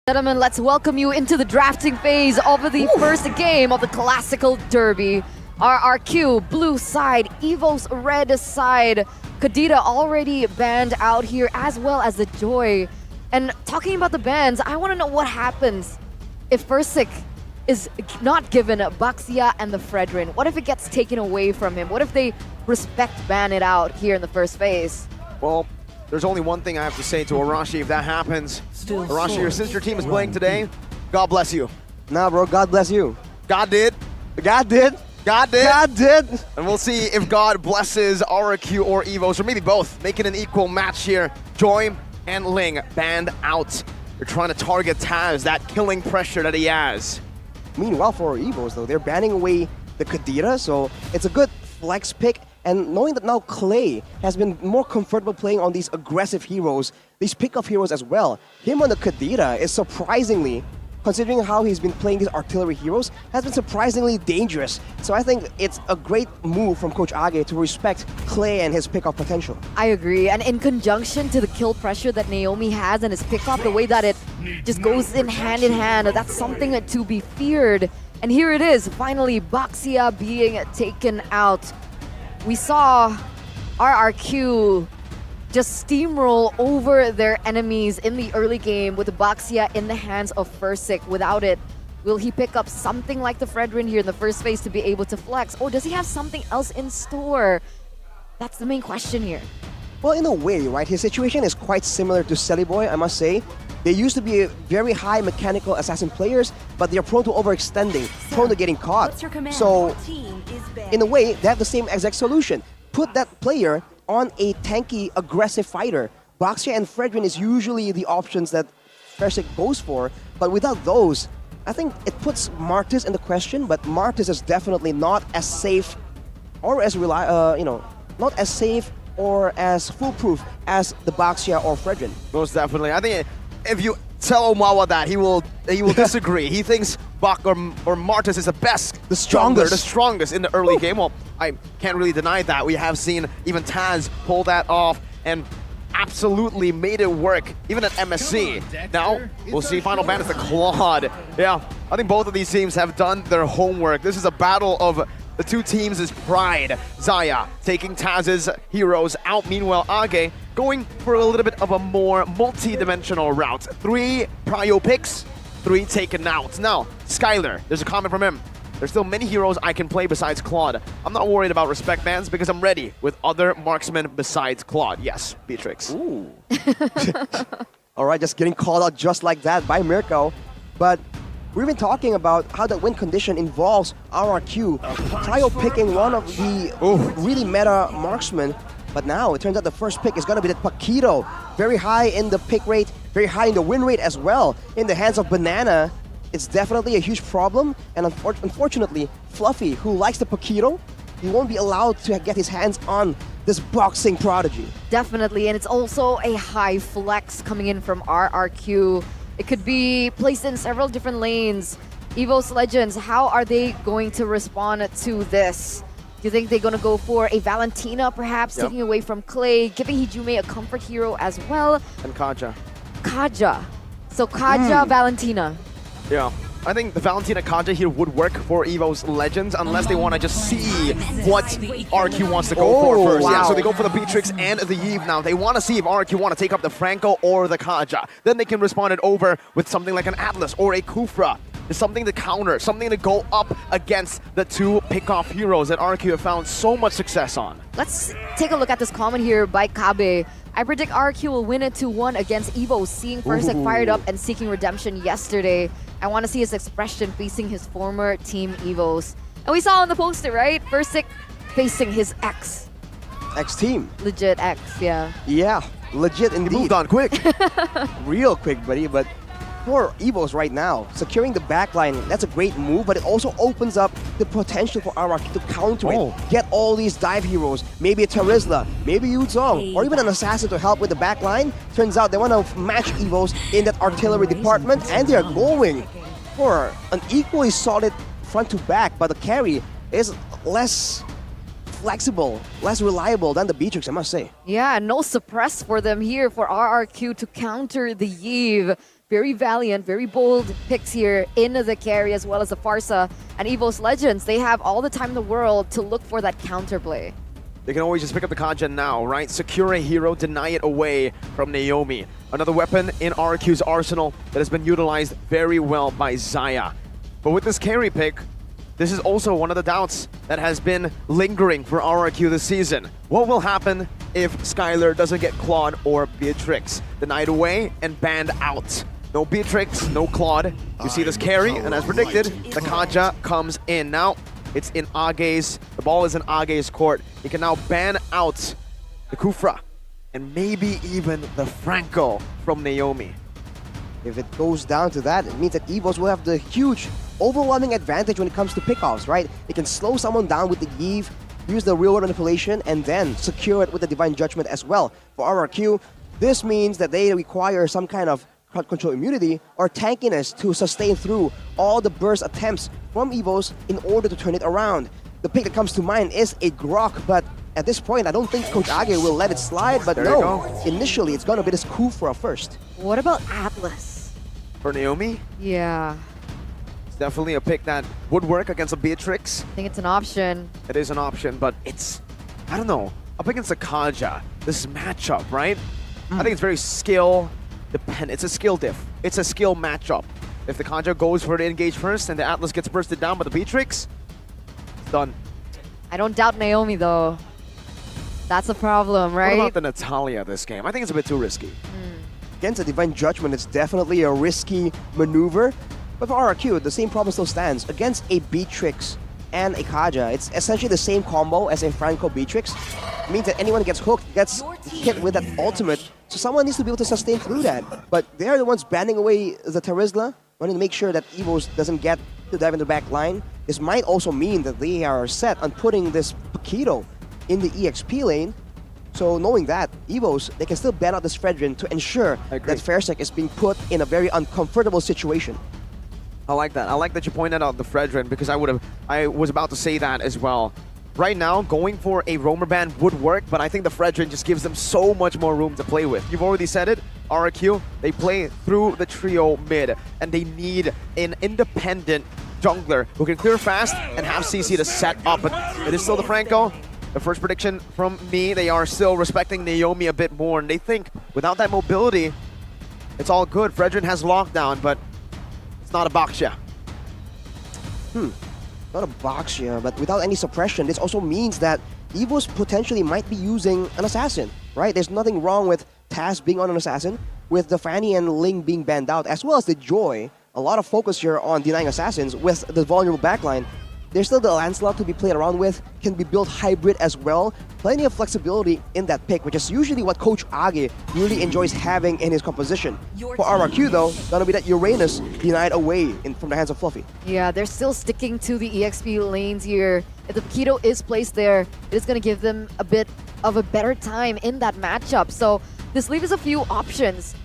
Gentlemen, let's welcome you into the drafting phase of the first game of the Classical Derby. RRQ, blue side, Evos, red side. Kadita already banned out here, as well as the Joy. And talking about the bans, I want to know what happens if Versik is not given Baxia and the Fredrin. What if it gets taken away from him? What if they respect ban it out here in the first phase? Well, there's only one thing I have to say to Arashi if that happens. Arashi, your sister team is playing today. God bless you. Nah, bro, God bless you. God did. God did. God did. God did. And we'll see if God blesses RRQ or Evos, or maybe both, making an equal match here. Joy and Ling banned out. They're trying to target Taz, that killing pressure that he has. Meanwhile, for Evos, though, they're banning away the Kadira, so it's a good flex pick. And knowing that now Clay has been more comfortable playing on these aggressive heroes, these pick-off heroes as well, him on the Kadira is surprisingly, considering how he's been playing these artillery heroes, has been surprisingly dangerous. So I think it's a great move from Coach Age to respect Clay and his pick-off potential. I agree, and in conjunction to the kill pressure that Naomi has and his pick-off, the way that it just goes in hand, that's something to be feared. And here it is, finally, Baxia being taken out. We saw RRQ just steamroll over their enemies in the early game with Baxia in the hands of Versik. Without it, will he pick up something like the Fredrin here in the first phase to be able to flex? Or does he have something else in store? That's the main question here. Well, in a way, right? His situation is quite similar to Celiboy, I must say. They used to be very high mechanical assassin players, but they're prone to overextending, prone to getting caught. So, in a way, they have the same exact solution. Put that player on a tanky, aggressive fighter. Baxia and Fredrin is usually the options that Versik goes for, but without those, I think it puts Martis in the question, but Martis is definitely not as safe or as not as safe or as foolproof as the Baxia or Fredrin. Most definitely. I think if you tell Omawa that, he will disagree. He thinks Bak or Martis is the best, the strongest in the early game. Well, I can't really deny that. We have seen even Taz pull that off and absolutely made it work, even at MSC. Now, we'll see final ban is the Claude. Yeah, I think both of these teams have done their homework. This is a battle of the two teams' pride. Zaya taking Taz's heroes out. Meanwhile, Age going for a little bit of a more multi-dimensional route. 3 prio picks, 3 taken out. Now, Skylar, there's a comment from him. There's still many heroes I can play besides Claude. I'm not worried about respect bans because I'm ready with other marksmen besides Claude. Yes, Beatrix. Ooh. All right, just getting called out just like that by Mirko. But we've been talking about how that win condition involves RRQ picking one of the really meta marksmen. But now it turns out the first pick is going to be the Paquito. Very high in the pick rate, very high in the win rate as well. In the hands of Banana, it's definitely a huge problem. And unfortunately, Fluffy, who likes the Paquito, he won't be allowed to get his hands on this boxing prodigy. Definitely, and it's also a high flex coming in from RRQ. It could be placed in several different lanes. Evos Legends, how are they going to respond to this? Do you think they're going to go for a Valentina, perhaps, taking away from Clay, giving Hijume a comfort hero as well? And Kaja. Kaja. So Kaja, Valentina. Yeah. I think the Valentina Kaja here would work for Evos Legends unless they want to just see what RQ wants to go for first. Wow. Yeah, so they go for the Beatrix and the Eve now. They want to see if RQ want to take up the Franco or the Kaja. Then they can respond it over with something like an Atlas or a Kufra. It's something to counter, something to go up against the 2 pick-off heroes that RQ have found so much success on. Let's take a look at this comment here by Kabe. I predict RQ will win it 2-1 against Evo, seeing Versik fired up and seeking redemption yesterday. I want to see his expression facing his former team Evos. And we saw on the poster, right? Versik facing his ex. Ex-team. Legit ex, yeah. Yeah, legit indeed. He moved on quick. Real quick, buddy, but for Evos right now, securing the backline, that's a great move, but it also opens up the potential for RRQ to counter it. Get all these dive heroes, maybe a Terizla, maybe Yu Zhong, or even an assassin to help with the backline. Turns out they want to match Evos in that artillery department, and they're going for an equally solid front to back, but the carry is less flexible, less reliable than the Beatrix, I must say. Yeah, no suppress for them here for RRQ to counter the Eve. very valiant, very bold picks here in the carry as well as the Farsa and Evos Legends. They have all the time in the world to look for that counterplay. They can always just pick up the Kanja now, right? Secure a hero, deny it away from Naomi. Another weapon in RQ's arsenal that has been utilized very well by Xayah. But with this carry pick, this is also one of the doubts that has been lingering for RRQ this season. What will happen if Skylar doesn't get Claude or Beatrix? Denied away and banned out. No Beatrix, no Claude. You see this carry, and as predicted, the Kanja comes in. Now, it's in Age's, the ball is in Age's court. He can now ban out the Kufra and maybe even the Franco from Naomi. If it goes down to that, it means that Evos will have the huge, overwhelming advantage when it comes to pickoffs, right? They can slow someone down with the Eve, use the real-world manipulation, and then secure it with the Divine Judgment as well. For RRQ, this means that they require some kind of crowd control immunity or tankiness to sustain through all the burst attempts from Evos in order to turn it around. The pick that comes to mind is a Grok, but at this point, I don't think Coach Age will let it slide, but no, initially it's gonna be this Kufra first. What about Atlas? For Naomi, Yeah, it's definitely a pick that would work against a Beatrix. I think it's an option. It is an option, but it's, I don't know, up against the Kanja, this matchup, right? I think it's very skill dependent. It's a skill diff. It's a skill matchup. If the Kanja goes for the engage first and the Atlas gets bursted down by the Beatrix, it's done. I don't doubt Naomi though. That's a problem, right? What about the Natalia this game? I think it's a bit too risky. Against a Divine Judgment, it's definitely a risky maneuver. But for RRQ, the same problem still stands. Against a Beatrix and a Kaja, it's essentially the same combo as a Franco Beatrix. It means that anyone gets hooked, gets hit with that ultimate, so someone needs to be able to sustain through that. But they're the ones banning away the Terizla, wanting to make sure that Evos doesn't get to dive in the back line. This might also mean that they are set on putting this Paquito in the EXP lane. So knowing that, Evos, they can still ban out this Fredrin to ensure that Fairsec is being put in a very uncomfortable situation. I like that. I like that you pointed out the Fredrin because I was about to say that as well. Right now, going for a roamer ban would work, but I think the Fredrin just gives them so much more room to play with. You've already said it, RRQ, they play through the trio mid, and they need an independent jungler who can clear fast and have CC to set up. But it is still the Franco. The first prediction from me, they are still respecting Naomi a bit more, and they think without that mobility, it's all good. Fredrin has lockdown, but it's not a Baxia. Not a Baxia, but without any suppression, this also means that Evos potentially might be using an assassin, right? There's nothing wrong with Taz being on an assassin, with the Fanny and Ling being banned out, as well as the Joy. A lot of focus here on denying assassins with the vulnerable backline. There's still the Lancelot to be played around with, can be built hybrid as well. Plenty of flexibility in that pick, which is usually what Coach Age really enjoys having in his composition. For RRQ though, gonna be that Uranus denied away from the hands of Fluffy. Yeah, they're still sticking to the EXP lanes here. If the Paquito is placed there, it's going to give them a bit of a better time in that matchup. So this leaves us a few options.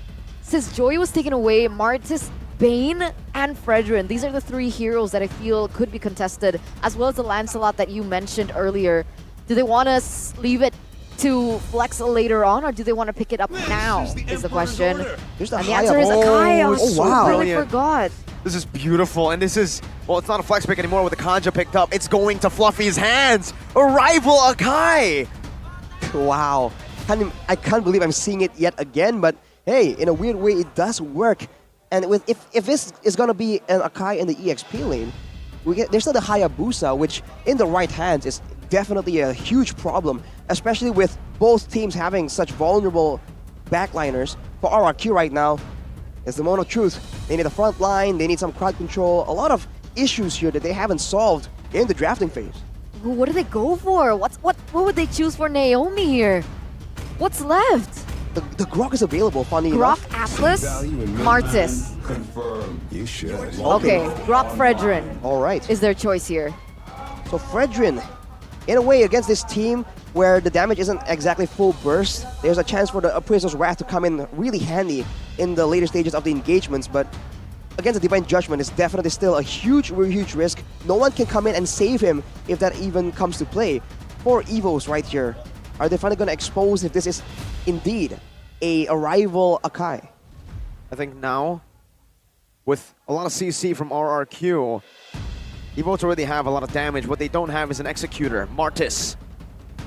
Since Joy was taken away, Martis, Bane, and Fredrin, these are the three heroes that I feel could be contested, as well as the Lancelot that you mentioned earlier. Do they want to leave it to flex later on, or do they want to pick it up now, is the question. There's the And the answer is Akai. Oh, wow. Really forgot. This is beautiful, and this is, well, it's not a flex pick anymore with the Kanja picked up. It's going to Fluffy's hands. Arrival Akai. Wow. I can't believe I'm seeing it yet again, but hey, in a weird way, it does work. And with if this is going to be an Akai in the EXP lane, there's still the Hayabusa, which in the right hands is definitely a huge problem, especially with both teams having such vulnerable backliners. For RRQ right now, it's the moment of truth. They need a front line, they need some crowd control, a lot of issues here that they haven't solved in the drafting phase. Ooh, what do they go for? What would they choose for Naomi here? What's left? The Grok is available, funny Grok, enough. Atlas, Martis. Confirm. You should. Okay, Grok, Fredrin All right. is their choice here. So Fredrin, in a way, against this team where the damage isn't exactly full burst, there's a chance for the Appraiser's Wrath to come in really handy in the later stages of the engagements, but against the Divine Judgment, it's definitely still a huge risk. No one can come in and save him if that even comes to play. For Evos right here, are they finally going to expose if this is indeed a rival Akai? I think now with a lot of CC from RRQ. Evos already have a lot of damage. What they don't have is an executor. Martis.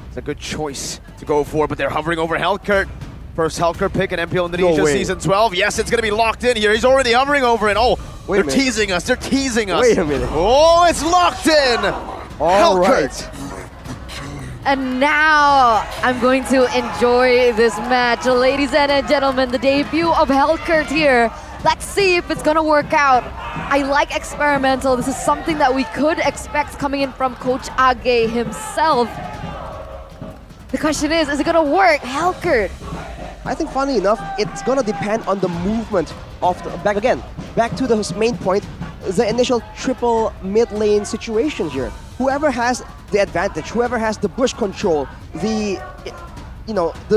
It's a good choice to go for, but they're hovering over Helkert. First Helkert pick in MPL Indonesia Season 12. Yes, it's going to be locked in here. He's already hovering over it. Oh, they're teasing us. They're teasing us. Wait a minute. Oh, it's locked in. All Helkert. And now I'm going to enjoy this match. Ladies and gentlemen, the debut of Helkert here. Let's see if it's gonna work out. I like experimental. This is something that we could expect coming in from Coach Age himself. The question is it gonna work? Helkert. I think, funny enough, it's gonna depend on the movement of the, back to the main point, the initial triple mid lane situation here. Whoever has the advantage, whoever has the bush control, the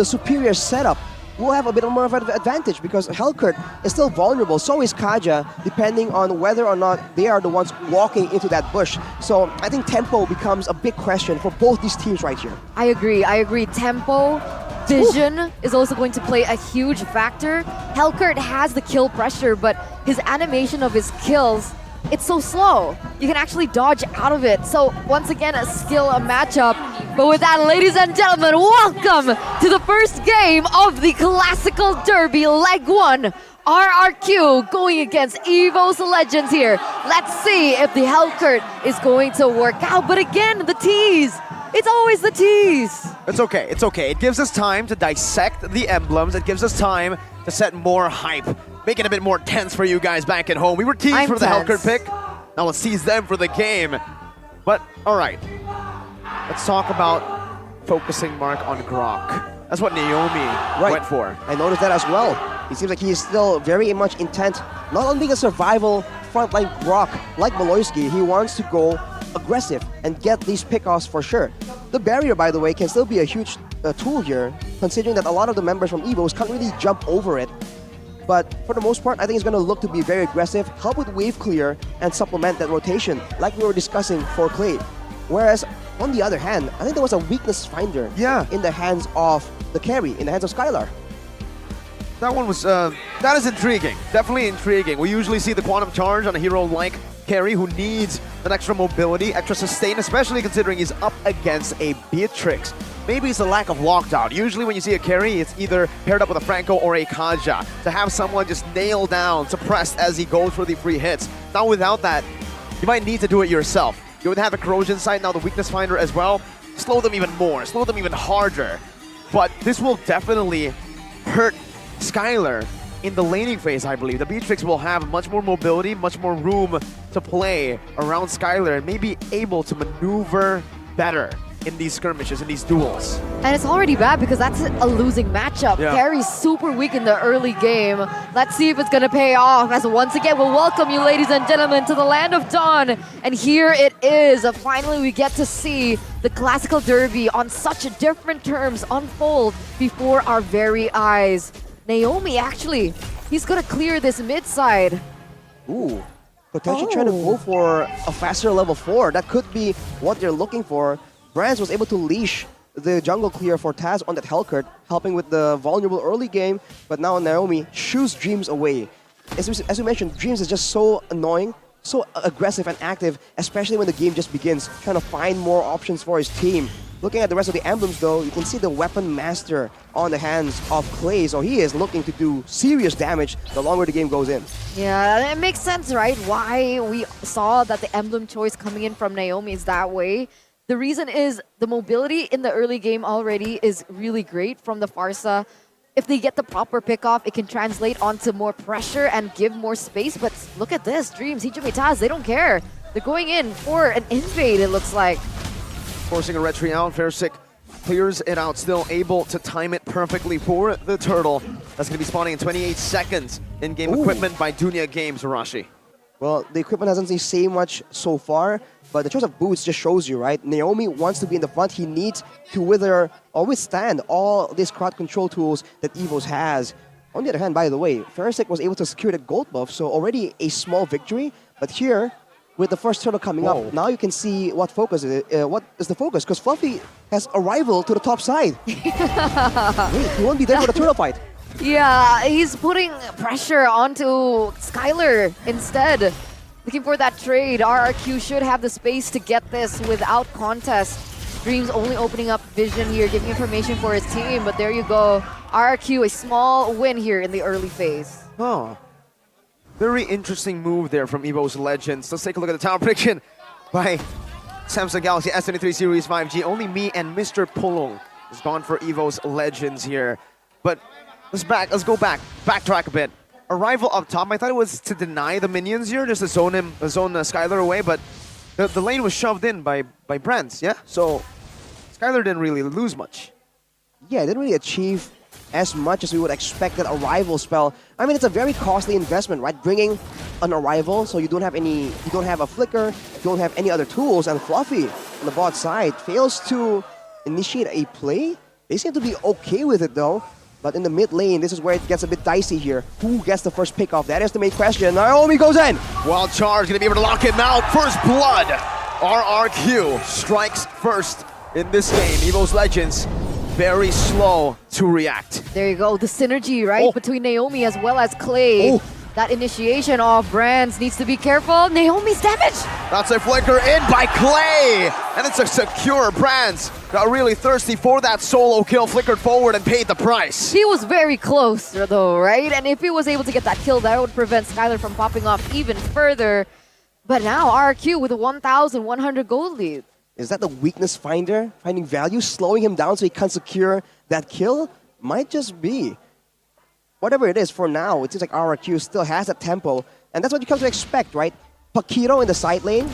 superior setup, will have a bit more of an advantage because Helkert is still vulnerable. So is Kaja, depending on whether or not they are the ones walking into that bush. So I think tempo becomes a big question for both these teams right here. I agree. Tempo, vision is also going to play a huge factor. Helkert has the kill pressure, but his animation of his kills, it's so slow. You can actually dodge out of it. So once again, a matchup. But with that, ladies and gentlemen, welcome to the first game of the Classical Derby Leg 1. RRQ going against Evos Legends here. Let's see if the Helkert is going to work out. But again, the tease. It's always the tease. It's okay. It's okay. It gives us time to dissect the emblems. It gives us time to set more hype. Make it a bit more tense for you guys back at home. We were teased for the Helkert pick. Now let's tease them for the game. But, all right. Let's talk about focusing mark on Grok. That's what Naomi went for. I noticed that as well. It seems like he is still very much intent, not on being a survival frontline Grok like Maloyski. He wants to go aggressive and get these pickoffs for sure. The barrier, by the way, can still be a huge tool here, considering that a lot of the members from Evos can't really jump over it. But for the most part, I think it's going to look to be very aggressive, help with wave clear, and supplement that rotation, like we were discussing for Clay. Whereas, on the other hand, I think there was a weakness finder in the hands of the carry, in the hands of Skylar. That one was, that is intriguing. Definitely intriguing. We usually see the Quantum Charge on a hero like carry who needs an extra mobility, extra sustain, especially considering he's up against a Beatrix. Maybe it's a lack of lockdown. Usually when you see a carry, it's either paired up with a Franco or a Kaja. To have someone just nail down, suppressed as he goes for the free hits. Now without that, you might need to do it yourself. You would have a corrosion sight, now the weakness finder as well. Slow them even more, slow them even harder. But this will definitely hurt Skylar in the laning phase, I believe. The Beatrix will have much more mobility, much more room to play around Skylar and may be able to maneuver better in these skirmishes, in these duels. And it's already bad because that's a losing matchup. Carry's super weak in the early game. Let's see if it's gonna pay off as once again we'll welcome you, ladies and gentlemen, to the Land of Dawn. And here it is. Finally we get to see the Classical Derby on such different terms unfold before our very eyes. Naomi, actually, he's gonna clear this mid side. Ooh, potentially trying to go for a faster level 4. That could be what they're looking for. Brands was able to leash the jungle clear for Taz on that Helkert, helping with the vulnerable early game, but now Naomi shoos Dreams away. As we mentioned, Dreams is just so annoying, so aggressive and active, especially when the game just begins, trying to find more options for his team. Looking at the rest of the emblems though, you can see the Weapon Master on the hands of Clay, so he is looking to do serious damage the longer the game goes in. Yeah, it makes sense, right? Why we saw that the emblem choice coming in from Naomi is that way. The reason is the mobility in the early game already is really great from the Pharsa. If they get the proper pickoff, it can translate onto more pressure and give more space. But look at this, Dreams, Hijime Taz, they don't care. They're going in for an invade, it looks like. Forcing a retry out, Versick clears it out, still able to time it perfectly for the Turtle. That's going to be spawning in 28 seconds. In-game equipment by Dunya Games, Arashi. Well, the equipment hasn't seen say much so far, but the choice of boots just shows you, right? Naomi wants to be in the front. He needs to withstand all these crowd control tools that Evos has. On the other hand, by the way, Versick was able to secure the gold buff, so already a small victory. But here, with the first turtle coming up, now you can see what focus is. What is the focus? Because Fluffy has arrival to the top side. Wait, he won't be there for the turtle fight. Yeah, he's putting pressure onto Skylar instead. Looking for that trade. RRQ should have the space to get this without contest. Dreams only opening up vision here, giving information for his team, but there you go. RRQ, a small win here in the early phase. Oh, very interesting move there from Evos Legends. Let's take a look at the tower prediction by Samsung Galaxy S23 Series 5G. Only me and Mr. Pulong is gone for Evos Legends here. But let's backtrack a bit. Arrival up top, I thought it was to deny the minions here, just to zone Skylar away, but the lane was shoved in by Brents, yeah? So Skylar didn't really lose much. Yeah, it didn't really achieve as much as we would expect that Arrival spell. I mean, it's a very costly investment, right? Bringing an Arrival, so you don't have a flicker, you don't have any other tools, and Fluffy on the bot side fails to initiate a play. They seem to be okay with it though. But in the mid lane, this is where it gets a bit dicey here. Who gets the first pick off? That is the main question. Naomi goes in. Wild Charge gonna be able to lock him out. First blood. RRQ strikes first in this game. Evos Legends very slow to react. There you go, the synergy, right, between Naomi as well as Clay. That initiation of Brands needs to be careful. Naomi's damage! That's a flicker in by Clay! And it's a secure. Brands got really thirsty for that solo kill, flickered forward and paid the price. He was very close though, right? And if he was able to get that kill, that would prevent Skylar from popping off even further. But now RQ with a 1,100 gold lead. Is that the weakness finder? Finding value, slowing him down so he can't secure that kill? Might just be. Whatever it is, for now, it seems like RRQ still has that tempo, and that's what you come to expect, right? Pakiro in the side lane,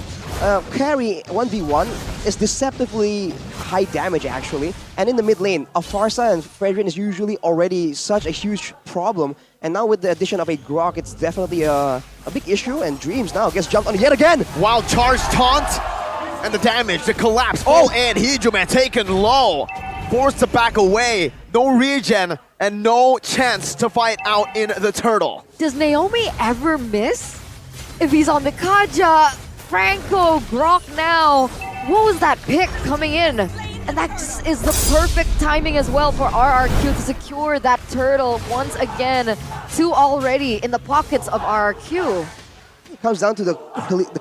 carry 1v1 is deceptively high damage, actually. And in the mid lane, Afarsa and Fredrin is usually already such a huge problem, and now with the addition of a Grok, it's definitely a big issue, and Dreams now gets jumped on yet again! Wild Charge taunt, and the damage, the collapse, and Hijuman taken low. Forced to back away, no regen, and no chance to fight out in the turtle. Does Naomi ever miss? If he's on the Kaja, Franco, Grok now, what was that pick coming in? And that just is the perfect timing as well for RRQ to secure that turtle once again. 2 already in the pockets of RRQ. It comes down to the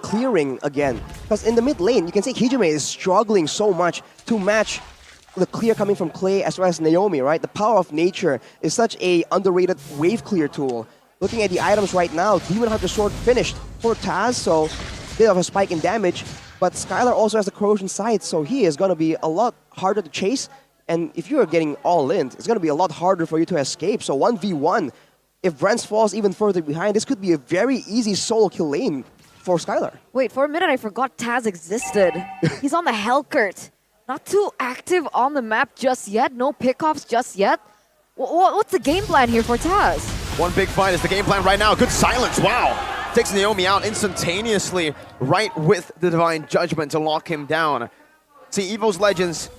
clearing again. Because in the mid lane, you can see Hijume is struggling so much to match the clear coming from Clay as well as Naomi, right? The power of nature is such a underrated wave clear tool. Looking at the items right now, Demon Hunter Sword finished for Taz, so bit of a spike in damage. But Skylar also has the corrosion side, so he is going to be a lot harder to chase. And if you're getting all in, it's going to be a lot harder for you to escape. So 1v1, if Brents falls even further behind, this could be a very easy solo kill lane for Skylar. Wait, for a minute I forgot Taz existed. He's on the Hellcurt. Not too active on the map just yet. No pickoffs just yet. What's the game plan here for Taz? One big fight is the game plan right now. Good silence, wow. Takes Naomi out instantaneously, right with the Divine Judgment to lock him down. See, Evos Legends,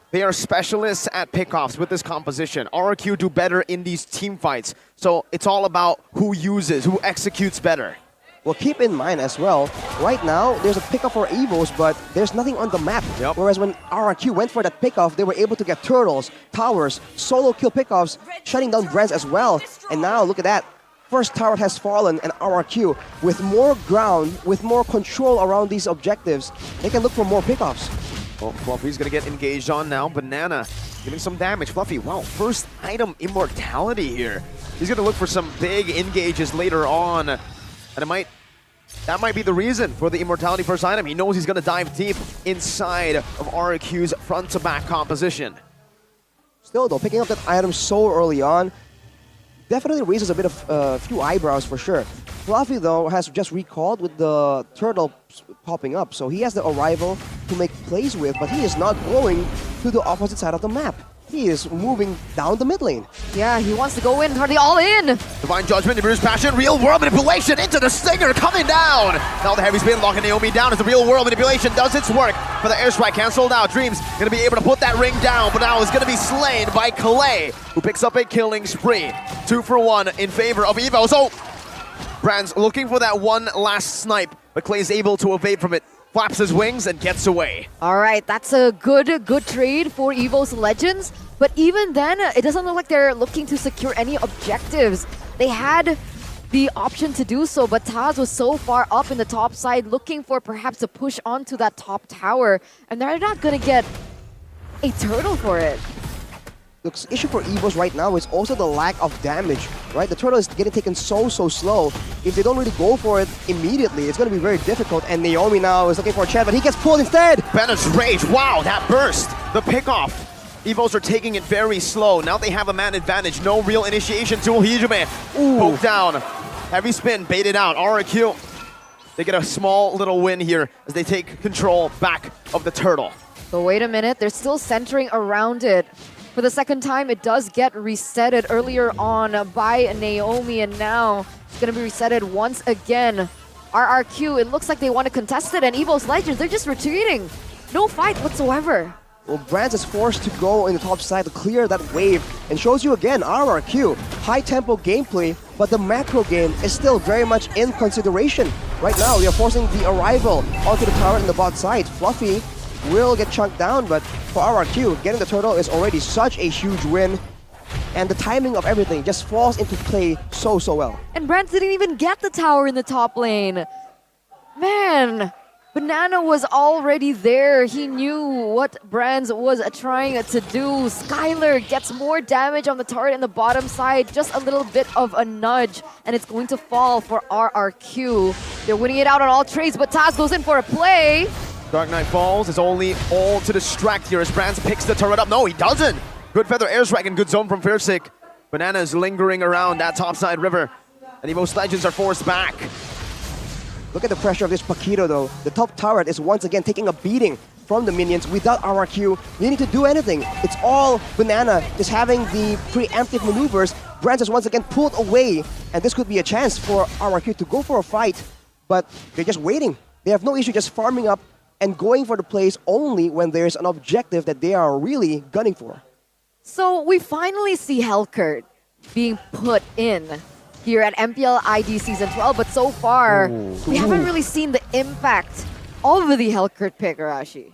they are specialists at pickoffs with this composition. RRQ do better in these team fights. So it's all about who executes better. Well, keep in mind as well, right now, there's a pickoff for Evos, but there's nothing on the map. Whereas when RRQ went for that pickoff, they were able to get turtles, towers, solo kill pickoffs, shutting down Brents as well. And now, look at that. First tower has fallen, and RRQ, with more ground, with more control around these objectives, they can look for more pickoffs. Well, Fluffy's going to get engaged on now. Banana giving some damage. Fluffy, wow, first item immortality here. He's going to look for some big engages later on. And that might be the reason for the immortality first item. He knows he's going to dive deep inside of RQ's front-to-back composition. Still, though, picking up that item so early on definitely raises a bit of a few eyebrows for sure. Fluffy, though, has just recalled with the turtle popping up, so he has the arrival to make plays with, but he is not going to the opposite side of the map. He is moving down the mid lane. Yeah, he wants to go in for the all-in. Divine Judgment, Bruce Passion, Real World Manipulation into the Stinger, coming down. Now the heavy spin locking Naomi down as the Real World Manipulation does its work. For the airstrike canceled out, Dreams going to be able to put that ring down, but now is going to be slain by Clay, who picks up a killing spree. 2 for 1 in favor of Evos. So, Brands looking for that one last snipe, but Clay's able to evade from it. flaps his wings and gets away. All right, that's a good trade for Evos Legends. But even then, it doesn't look like they're looking to secure any objectives. They had the option to do so, but Taz was so far up in the top side looking for perhaps a push onto that top tower, and they're not going to get a turtle for it. The issue for Evos right now is also the lack of damage, right? The turtle is getting taken so slow. If they don't really go for it immediately, it's going to be very difficult. And Naomi now is looking for a chance, but he gets pulled instead. Bennett's rage, wow, that burst. The pickoff. Evos are taking it very slow. Now they have a man advantage. No real initiation to Hijime. Poke down. Heavy spin, baited out. RRQ. They get a small little win here as they take control back of the turtle. But wait a minute, they're still centering around it. For the second time, it does get resetted earlier on by Naomi, and now it's going to be resetted once again. RRQ, it looks like they want to contest it, and Evos Legends, they're just retreating. No fight whatsoever. Well, Brands is forced to go in the top side to clear that wave, and shows you again, RRQ, high-tempo gameplay, but the macro game is still very much in consideration. Right now, we are forcing the arrival onto the tower in the bot side. Fluffy will get chunked down, but for RRQ, getting the turtle is already such a huge win, and the timing of everything just falls into play so well. And Brands didn't even get the tower in the top lane. Man, Banana was already there. He knew what Brands was trying to do. Skylar gets more damage on the turret in the bottom side. Just a little bit of a nudge, and it's going to fall for RRQ. They're winning it out on all trades, but Taz goes in for a play. Dark Knight falls. It's only all to distract here as Brands picks the turret up. No, he doesn't. Good feather airstrike and good zone from Fiersick. Banana is lingering around that topside river, and Evos Legends are forced back. Look at the pressure of this Paquito though. The top turret is once again taking a beating from the minions without RRQ needing to do anything. It's all Banana just having the preemptive maneuvers. Brands is once again pulled away, and this could be a chance for RRQ to go for a fight, but they're just waiting. They have no issue just farming up and going for the plays only when there's an objective that they are really gunning for. So we finally see Hellcurt being put in here at MPL ID Season 12, but so far, we haven't really seen the impact of the Hellcurt pick, Arashi.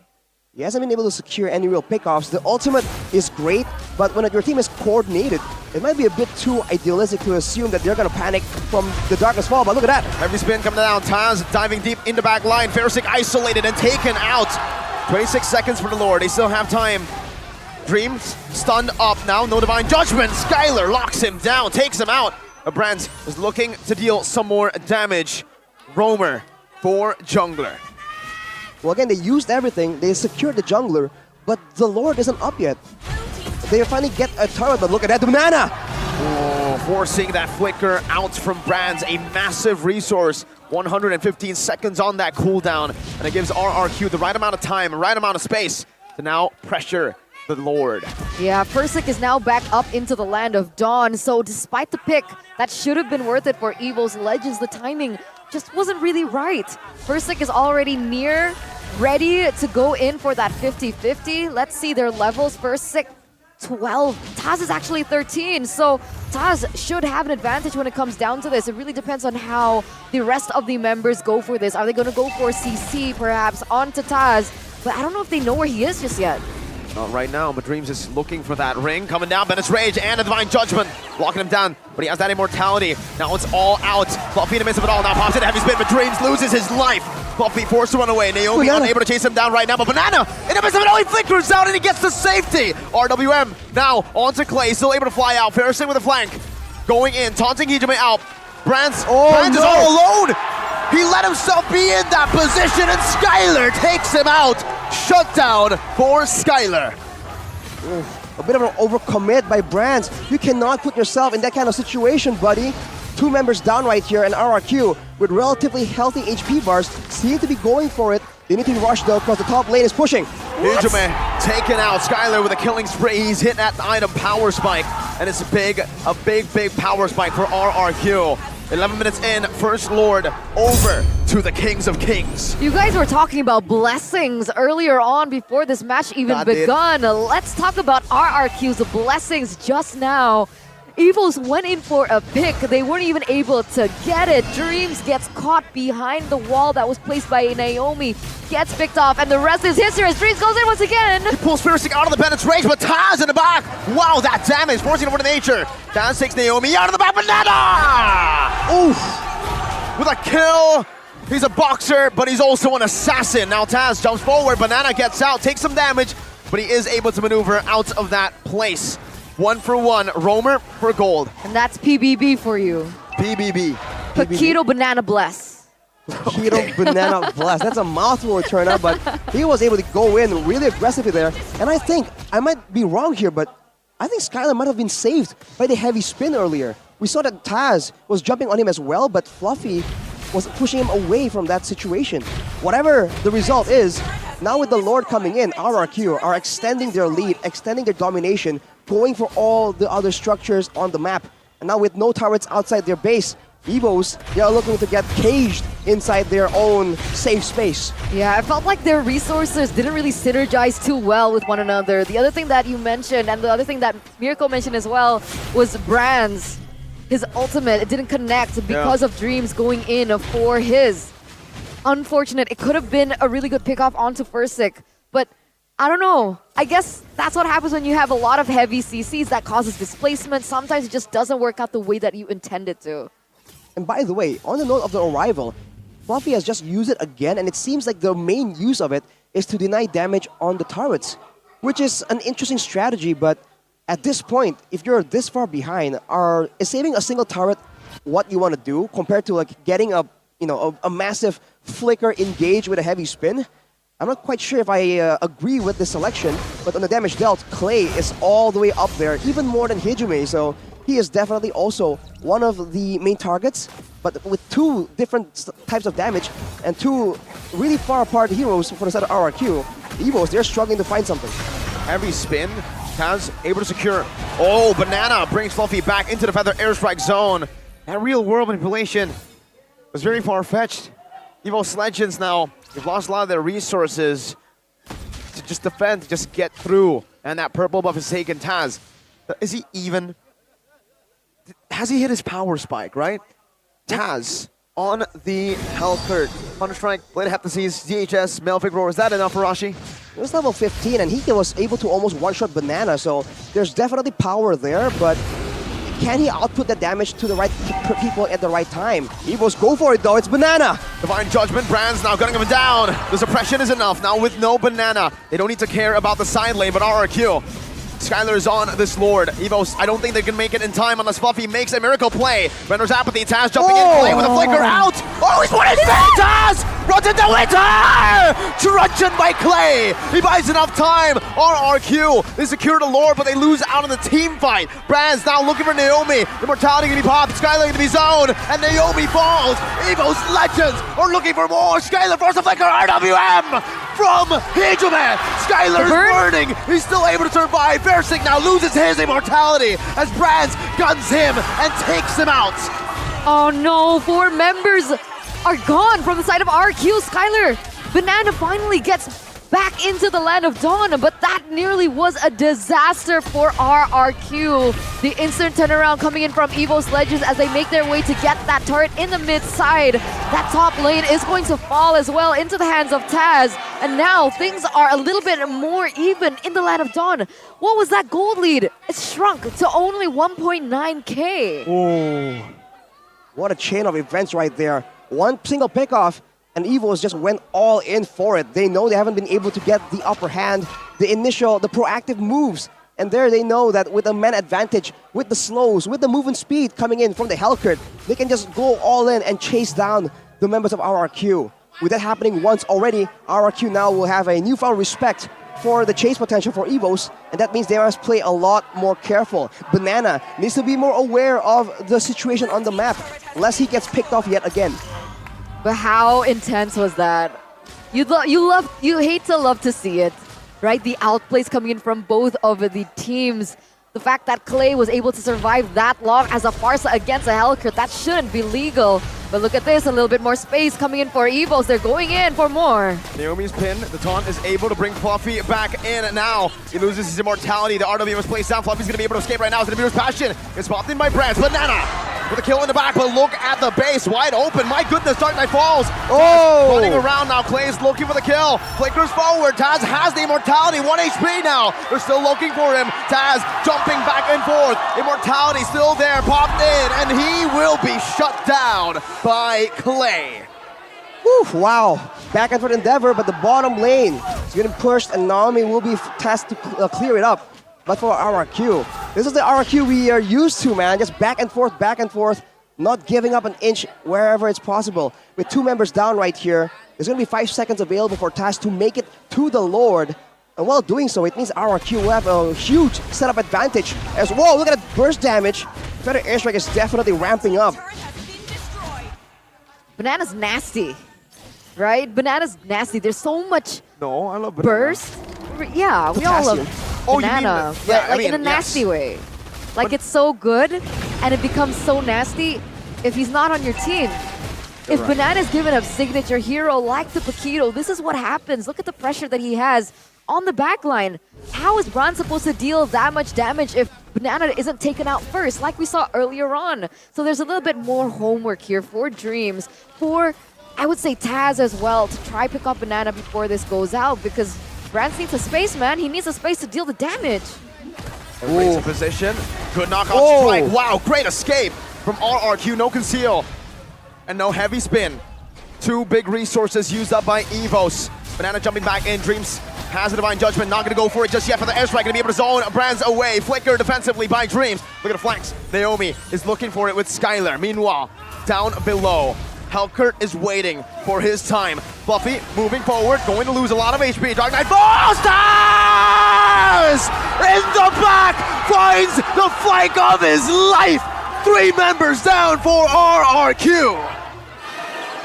He hasn't been able to secure any real pickoffs. The ultimate is great, but when your team is coordinated, it might be a bit too idealistic to assume that they're going to panic from the Darkness Fall, but look at that. Heavy spin coming down. Taz diving deep in the back line. Fiersick isolated and taken out. 26 seconds for the Lord. They still have time. Dreams stunned up now. No Divine Judgment. Skylar locks him down, takes him out. Brands is looking to deal some more damage. Roamer for jungler. Well, again, they used everything. They secured the jungler, but the Lord isn't up yet. They finally get a turret, but look at that, Banana! Oh, forcing that flicker out from Brands, a massive resource. 115 seconds on that cooldown, and it gives RRQ the right amount of time, right amount of space to now pressure the Lord. Yeah, Fiersick is now back up into the land of Dawn, so despite the pick, that should have been worth it for Evos Legends. The timing just wasn't really right. Fiersick is already near, ready to go in for that 50-50. Let's see their levels. Fiersick, 12. Taz is actually 13, so Taz should have an advantage when it comes down to this. It really depends on how the rest of the members go for this. Are they going to go for CC, perhaps, onto Taz? But I don't know if they know where he is just yet. Not right now, but Dreams is looking for that ring. Coming down, Bennett's Rage and a Divine Judgment. Locking him down, but he has that immortality. Now it's all out. Fluffy in the midst of it all. Now pops in a heavy spin, but Dreams loses his life. Fluffy forced to run away. Naomi unable to chase him down right now, but Banana in the midst of it all, he flickers out and he gets the safety. RWM now onto Clay, still able to fly out. Fiersick with a flank. Going in, taunting Hijime out. Brands is all alone. He let himself be in that position, and Skylar takes him out. Shutdown for Skylar. A bit of an overcommit by Brands. You cannot put yourself in that kind of situation, buddy. Two members down right here, and RRQ with relatively healthy HP bars seem to be going for it. They need to be rushed though, because the top lane is pushing. Hijime taken out. Skylar with a killing spree. He's hitting that item power spike, and it's a big power spike for RRQ. 11 minutes in, First Lord over to the Kings of Kings. You guys were talking about blessings earlier on before this match even begun. Let's talk about RRQ's blessings just now. Evos went in for a pick. They weren't even able to get it. Dreams gets caught behind the wall that was placed by Naomi. Gets picked off, and the rest is history as Dreams goes in once again. He pulls Piercing out of the penetration, but Taz in the back. Wow, that damage, forcing over to nature. Taz takes Naomi out of the back, Banana! Oof! With a kill. He's a boxer, but he's also an assassin. Now Taz jumps forward, Banana gets out, takes some damage, but he is able to maneuver out of that place. 1 for 1, Roamer for gold. And that's PBB for you. PBB. Paquito Banana Bless. Paquito Banana Blast. That's a mouthful to turn up, but he was able to go in really aggressively there. And I think, I might be wrong here, but I think Skylar might have been saved by the heavy spin earlier. We saw that Taz was jumping on him as well, but Fluffy was pushing him away from that situation. Whatever the result is, now with the Lord coming in, RRQ are extending their lead, extending their domination, going for all the other structures on the map. And now with no turrets outside their base, Evos, they are looking to get caged inside their own safe space. Yeah, I felt like their resources didn't really synergize too well with one another. The other thing that you mentioned, and the other thing that Mirko mentioned as well, was Brand's. His ultimate, it didn't connect because of Dreams going in for his. Unfortunate. It could have been a really good pickoff onto Fursic, but I don't know. I guess that's what happens when you have a lot of heavy CCs that causes displacement. Sometimes it just doesn't work out the way that you intended to. And by the way, on the note of the arrival, Fluffy has just used it again, and it seems like the main use of it is to deny damage on the turrets, which is an interesting strategy, but at this point, if you're this far behind, is saving a single turret what you want to do compared to like getting a massive flicker engage with a heavy spin? I'm not quite sure if I agree with this selection, but on the damage dealt, Clay is all the way up there, even more than Hijume, so he is definitely also one of the main targets, but with two different types of damage and two really far apart heroes for the side of RRQ, Evos, they're struggling to find something. Heavy spin. Taz able to secure. Oh, Banana brings Fluffy back into the Feather Airstrike zone. That real world manipulation was very far-fetched. Evos Legends now, they've lost a lot of their resources to just defend, to just get through. And that purple buff is taken. Taz, is he even? Has he hit his power spike, right? Taz on the Hellcurt. Thunderstrike, Blade Heptases, DHS, Melfic Roar. Is that enough for Rashi? It was level 15, and he was able to almost one-shot Banana, so there's definitely power there, but can he output the damage to the right people at the right time? Evos go for it though, it's Banana! Divine Judgment, Brand's now gunning him down. The suppression is enough, now with no Banana. They don't need to care about the side lane, but RRQ. Skylar is on this Lord. Evos, I don't think they can make it in time unless Fluffy makes a miracle play. Renders apathy, Taz jumping in, Clay with a flicker out. Oh, he's won it back! Taz runs into winter! Truncheon by Clay. He buys enough time. RRQ, they secure the Lord, but they lose out in the team fight. Brand's now looking for Naomi. Immortality gonna be popped, Skylar gonna be zoned, and Naomi falls. Evos Legends are looking for more. Skylar forces a flicker, RWM from Hijume. Skylar's burning. He's still able to survive. Versik now loses his immortality as Brands guns him and takes him out. Oh no, 4 members are gone from the side of RQ. Skylar, Banana finally gets back into the Land of Dawn, but that nearly was a disaster for RRQ. The instant turnaround coming in from Evos Legends as they make their way to get that turret in the mid side. That top lane is going to fall as well into the hands of Taz, and now things are a little bit more even in the Land of Dawn. What was that gold lead? It shrunk to only 1.9k. Oh, what a chain of events right there. One single pickoff, and Evos just went all in for it. They know they haven't been able to get the upper hand, the proactive moves. And there they know that with a man advantage, with the slows, with the movement speed coming in from the Hellcurt, they can just go all in and chase down the members of RRQ. With that happening once already, RRQ now will have a newfound respect for the chase potential for Evos, and that means they must play a lot more careful. Banana needs to be more aware of the situation on the map, lest he gets picked off yet again. But how intense was that? You hate to love to see it, right? The outplays coming in from both of the teams. The fact that Clay was able to survive that long as a Farsa against a Hellcurt, that shouldn't be legal. But look at this, a little bit more space coming in for Evos. They're going in for more. Naomi's pin, the taunt is able to bring Fluffy back in now. He loses his immortality, the RW was placed down. Fluffy's gonna be able to escape right now. It's gonna be his passion. It's popped in by Brands. Banana with a kill in the back, but look at the base, wide open. My goodness, Dark Knight falls. Oh! Running around now, Clay's looking for the kill. Flickers forward, Taz has the immortality, 1 HP now. They're still looking for him. Taz jumping back and forth. Immortality still there, popped in, and he will be shut down by Clay. Oof, wow. Back and forth endeavor, but the bottom lane is getting pushed, and Naomi will be tasked to clear it up. But for RRQ, this is the RRQ we are used to, man. Just back and forth, not giving up an inch wherever it's possible. With 2 members down right here, there's going to be 5 seconds available for Taz to make it to the Lord. And while doing so, it means RRQ will have a huge setup advantage. As whoa, look at that burst damage. Feather Airstrike is definitely ramping up. Banana's nasty, right? Banana's nasty. There's so much No, I love Banana. burst. Yeah, we all Potassium. love Oh, you mean Banana, the- but yeah, I like mean, in a nasty yes. way. Like it's so good, and it becomes so nasty if he's not on your team. If right. Banana's given a signature hero like the Paquito, this is what happens. Look at the pressure that he has on the back line. How is Bron supposed to deal that much damage if Banana isn't taken out first, like we saw earlier on? So there's a little bit more homework here for Dreams, for, I would say, Taz as well, to try pick up Banana before this goes out, because Brand needs a space, man. He needs a space to deal the damage. Breaks in position. Good knockout Oh. strike. Wow, great escape from RRQ. No conceal and no heavy spin. 2 big resources used up by Evos. Banana jumping back in. Dreams has a Divine Judgment. Not going to go for it just yet for the airstrike. Going to be able to zone Brands away. Flicker defensively by Dreams. Look at the flanks. Naomi is looking for it with Skylar. Meanwhile, down below, Hellcurt is waiting for his time. Fluffy moving forward, going to lose a lot of HP. Dark Knight falls! Taz! In the back, finds the flank of his life. 3 members down for RRQ.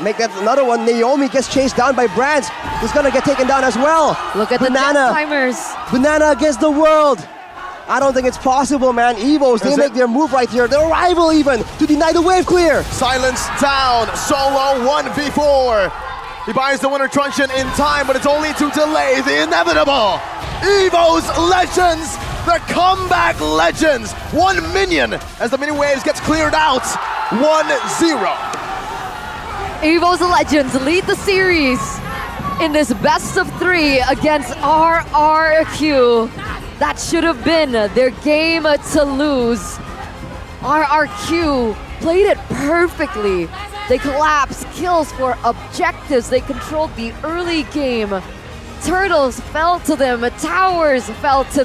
Make that another one. Naomi gets chased down by Brands. He's gonna get taken down as well. Look at Banana. the death timers. Banana against the world. I don't think it's possible, man. Evos, they Is make it? their move right here. Their rival even, to deny the wave clear. Silence down, solo 1v4. He buys the winner truncheon in time, but it's only to delay the inevitable. Evos Legends, the comeback legends. 1 minion as the mini waves gets cleared out. 1-0. Evos Legends lead the series in this best of 3 against RRQ. That should have been their game to lose. RRQ played it perfectly. They collapsed kills for objectives. They controlled the early game. Turtles fell to them. Towers fell to